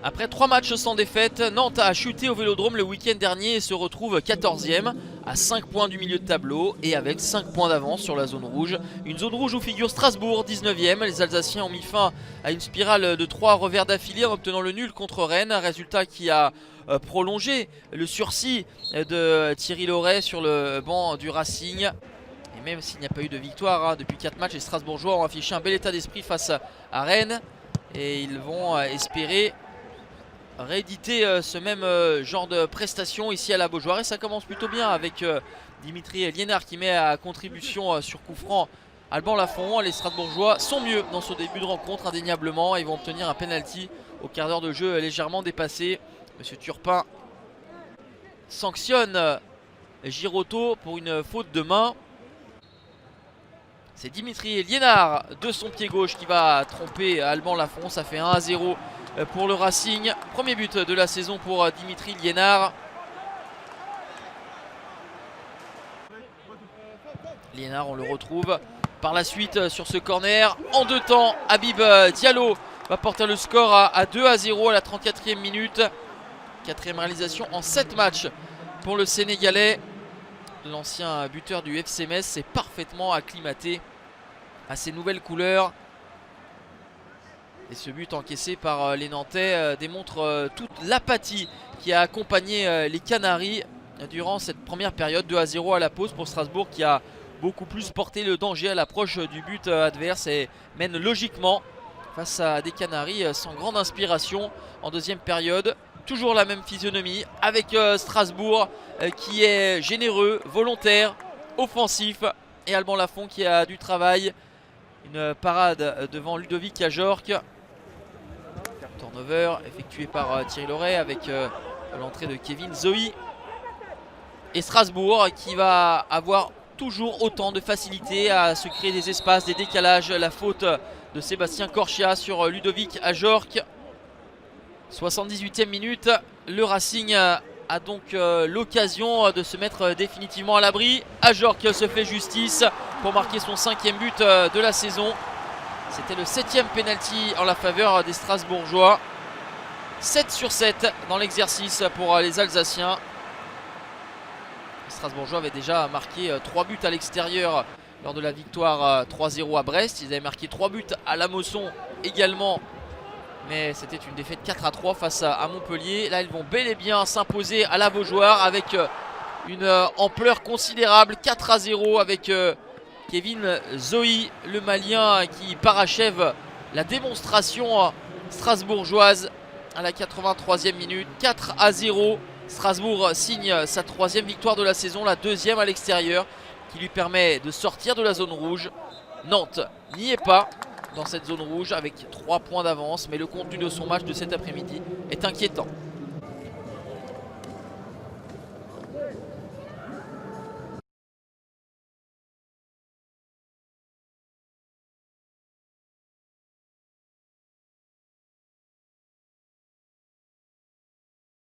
Après 3 matchs sans défaite, Nantes a chuté au Vélodrome le week-end dernier et se retrouve 14e à 5 points du milieu de tableau et avec 5 points d'avance sur la zone rouge. Une zone rouge où figure Strasbourg, 19e. Les Alsaciens ont mis fin à une spirale de 3 revers d'affilée en obtenant le nul contre Rennes. Un résultat qui a prolongé le sursis de Thierry Laurey sur le banc du Racing. Et même s'il n'y a pas eu de victoire depuis 4 matchs, les Strasbourgeois ont affiché un bel état d'esprit face à Rennes. Et ils vont espérer rééditer ce même genre de prestation ici à la Beaujoire. Et ça commence plutôt bien avec Dimitri Liénard qui met à contribution sur coup franc Alban Lafont. Les Strasbourgeois sont mieux dans ce début de rencontre indéniablement. Ils vont obtenir un penalty au quart d'heure de jeu légèrement dépassé. Monsieur Turpin sanctionne Girotto pour une faute de main. C'est Dimitri Liénard de son pied gauche qui va tromper Alban Lafont. Ça fait 1-0 pour le Racing. Premier but de la saison pour Dimitri Liénard. Liénard, on le retrouve par la suite sur ce corner. En 2 temps, Habib Diallo va porter le score à 2-0 à la 34e minute. 4e réalisation en 7 matchs pour le Sénégalais. L'ancien buteur du FC Metz s'est parfaitement acclimaté à ces nouvelles couleurs. Et ce but encaissé par les Nantais démontre toute l'apathie qui a accompagné les Canaries durant cette première période. 2-0 à la pause pour Strasbourg qui a beaucoup plus porté le danger à l'approche du but adverse et mène logiquement face à des Canaries sans grande inspiration en deuxième période. Toujours la même physionomie avec Strasbourg qui est généreux, volontaire, offensif. Et Alban Lafont qui a du travail. Une parade devant Ludovic Ajorc. Turnover effectué par Thierry Laurey avec l'entrée de Kevin Zoe. Et Strasbourg qui va avoir toujours autant de facilité à se créer des espaces, des décalages. La faute de Sébastien Corchia sur Ludovic Ajorc. 78e minute, le Racing a donc l'occasion de se mettre définitivement à l'abri. Ajorc se fait justice pour marquer son 5e but de la saison. C'était le 7e penalty en la faveur des Strasbourgeois. 7 sur 7 dans l'exercice pour les Alsaciens. Les Strasbourgeois avaient déjà marqué 3 buts à l'extérieur lors de la victoire 3-0 à Brest. Ils avaient marqué 3 buts à La Mosson également. Mais c'était une défaite 4-3 face à Montpellier. Là, ils vont bel et bien s'imposer à la Beaujoire avec une ampleur considérable. 4-0 avec Kevin Zoe, le Malien qui parachève la démonstration strasbourgeoise à la 83e minute. 4-0. Strasbourg signe sa 3e victoire de la saison, la 2e à l'extérieur, qui lui permet de sortir de la zone rouge. Nantes n'y est pas dans cette zone rouge avec 3 points d'avance, mais le contenu de son match de cet après-midi est inquiétant.